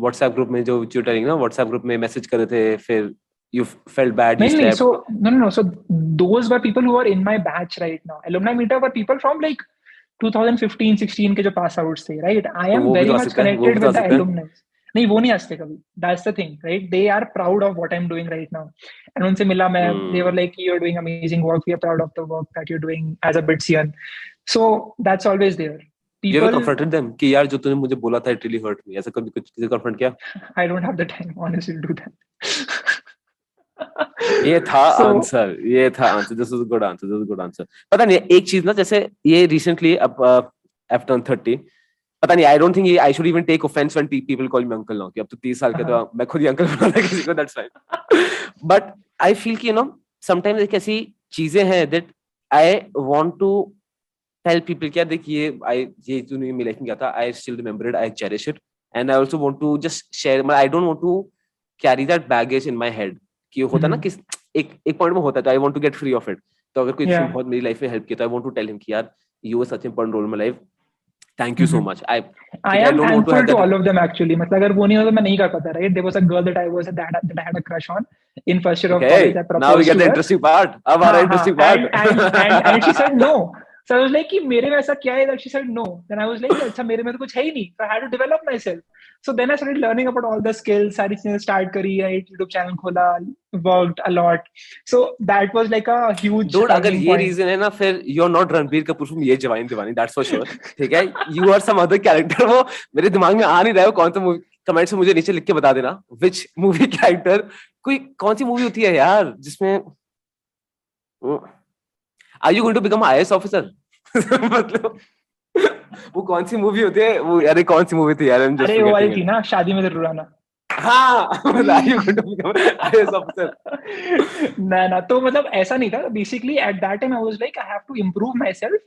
WhatsApp group में जो tutoring ना, WhatsApp group में message कर रहे थे, फिर you felt bad. So no. So those were people who are in my batch right now. Alumni meetup were people from like 2015-16 के जो pass outs थे, right? I am very much connected with the alumni. नहीं वो नहीं आते कभी. That's the thing, right? They are proud of what I'm doing right now. And उनसे मिला मैं, they were like, you're doing amazing work. We are proud of the work that you're doing as a BITSian. So that's always there. You ever confronted them कि यार जो तूने मुझे बोला था it really hurt me? ऐसा कभी कुछ किसी confront किया? I don't have the time honestly to do that. ये था answer. This is a good answer. पता नहीं एक चीज ना, जैसे ये recently अब I've turned 30. पता नहीं, I don't think I should even take offense when people call me uncle now कि अब तो 30 साल के तो मैं खुद ही uncle बनाता किसी को. That's fine. But I feel कि sometimes एक ऐसी चीजें हैं that I want to tell people कि यार देख ये तूने मेरी लाइफ में किया था, I still remember it, I cherish it, and I also want to just share. I don't want to carry that baggage in my head. कि होता ना कि एक पॉइंट में होता है तो I want to get free of it. तो अगर कोई बहुत मेरी लाइफ में हेल्प किया तो I want to tell him कि यार you were such an important role in my life, thank you so much. I am thankful to all of them actually. मतलब अगर वो नहीं होता मैं नहीं कर पाता, right? There was a girl that I had a crush on in first year of college. I proposed. Now we get the interesting part. अब आ रहा है interesting part. And she said no. So I was like कि मेरे में ऐसा क्या है that she said no. Then I was like अच्छा मेरे में तो कुछ है ही नहीं. So I had to develop myself. So then I started learning about all the skills. सारी चीजें start करी, right? YouTube channel खोला, worked a lot. So that was like a huge. Dude, अगर ये reason है ना, फिर you're not Ranbir Kapoor from ये जवानी दीवानी. That's for sure. ठीक है? You are some other character. वो मेरे दिमाग में आ नहीं रहा है. कौन सा मूवी? कमेंट्स में मुझे नीचे लिख के बता देना. Which movie character? कोई कौन सी मूवी होती है यार जिसमें Are you going to become an IAS officer? मतलब वो कौन सी मूवी होती है वो? अरे कौन सी मूवी थी यार? अरे वो वाली थी ना, शादी में जरूर आना. हाँ, Are you going to become an IAS officer? ना तो मतलब ऐसा नहीं था. Basically at that time I was like I have to improve myself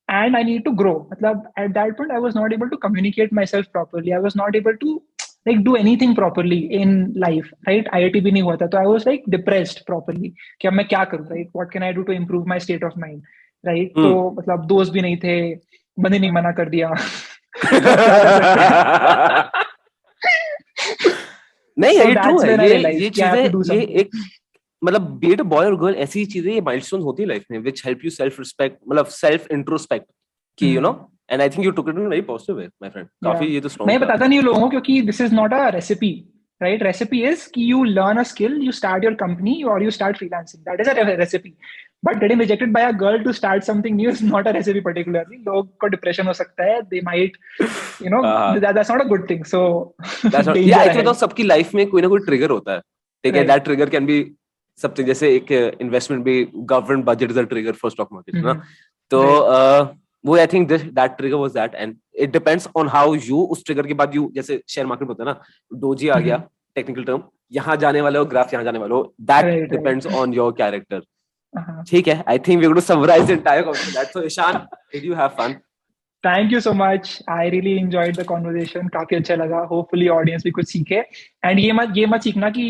and I need to grow. मतलब at that point I was not able to communicate myself properly. I was not able to like do anything properly in life, right? IIT भी नहीं हुआ था तो I was like depressed properly कि अब मैं क्या करूँ, right? What can I do to improve my state of mind, right? तो मतलब दोस्त भी नहीं थे, बंदे नहीं मना कर दिया. नहीं ये ट्रू है. ये चीजें ये एक मतलब बी इट बॉय और गर्ल ऐसी चीजें ये माइलस्टोन होती है लाइफ में which help you self respect, मतलब self introspect कि you know. And I think you took it in a very positive way, my friend. काफी ये तो strong. मैं बताता नहीं लोगों को क्योंकि this is not a recipe, right? Recipe is कि you learn a skill, you start your company or you start freelancing. That is a recipe. But getting rejected by a girl to start something new is not a recipe particularly. लोग को depression हो सकता है. They might, that's not a good thing. So danger I think ahead. तो सबकी life में कोई ना कोई ट्रिगर होता है. ठीक है, that trigger can be something जैसे एक इन्वेस्टमेंट भी, government budget is a trigger for stock market ना. तो वो I think that trigger was that, and it depends on how you उस ट्रिगर के बाद यू, जैसे शेयर मार्केट होता है ना, डोजी आ गया टेक्निकल टर्म, यहाँ जाने वाले हो, ग्राफ यहाँ जाने वाले हो, that depends on your character. ठीक है, I think we going to summarise the entire concept. So Ishan, did you have fun? Thank you so much. I really enjoyed the conversation. काफी अच्छा लगा. Hopefully audience भी कुछ सीखे. And ये मत सीखना कि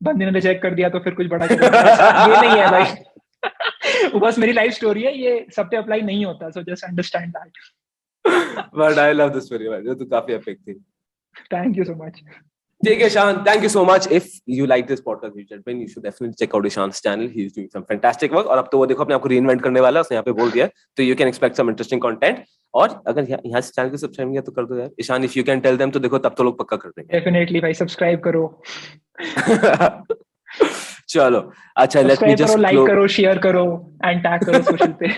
बंदे ने रिजेक्ट कर दिया तो फिर कुछ बड़ा कर दिया. ये नहीं है भाई. वो बस मेरी लाइफ स्टोरी है, ये सब पे अप्लाई नहीं होता. So just understand that. But I love the story भाई, ये तो काफी एपिक थी. Thank you so much. ठीक है Ishan, thank you so much. If you like this podcast, you should definitely check out Ishan's channel. He is doing some fantastic work. और अब तो वो देखो अपने आप को reinvent करने वाला है, उसने यहाँ पे बोल दिया, तो you can expect some interesting content. और अगर यहाँ से चैनल को सब्सक्राइब किया तो कर दो यार. Ishan, if you can tell them, तो देखो तब तो लोग पक्का कर देंगे. Definitely भाई, सब्सक्राइब करो. चलो अच्छा, let me just like करो, share करो and tag करो social पे.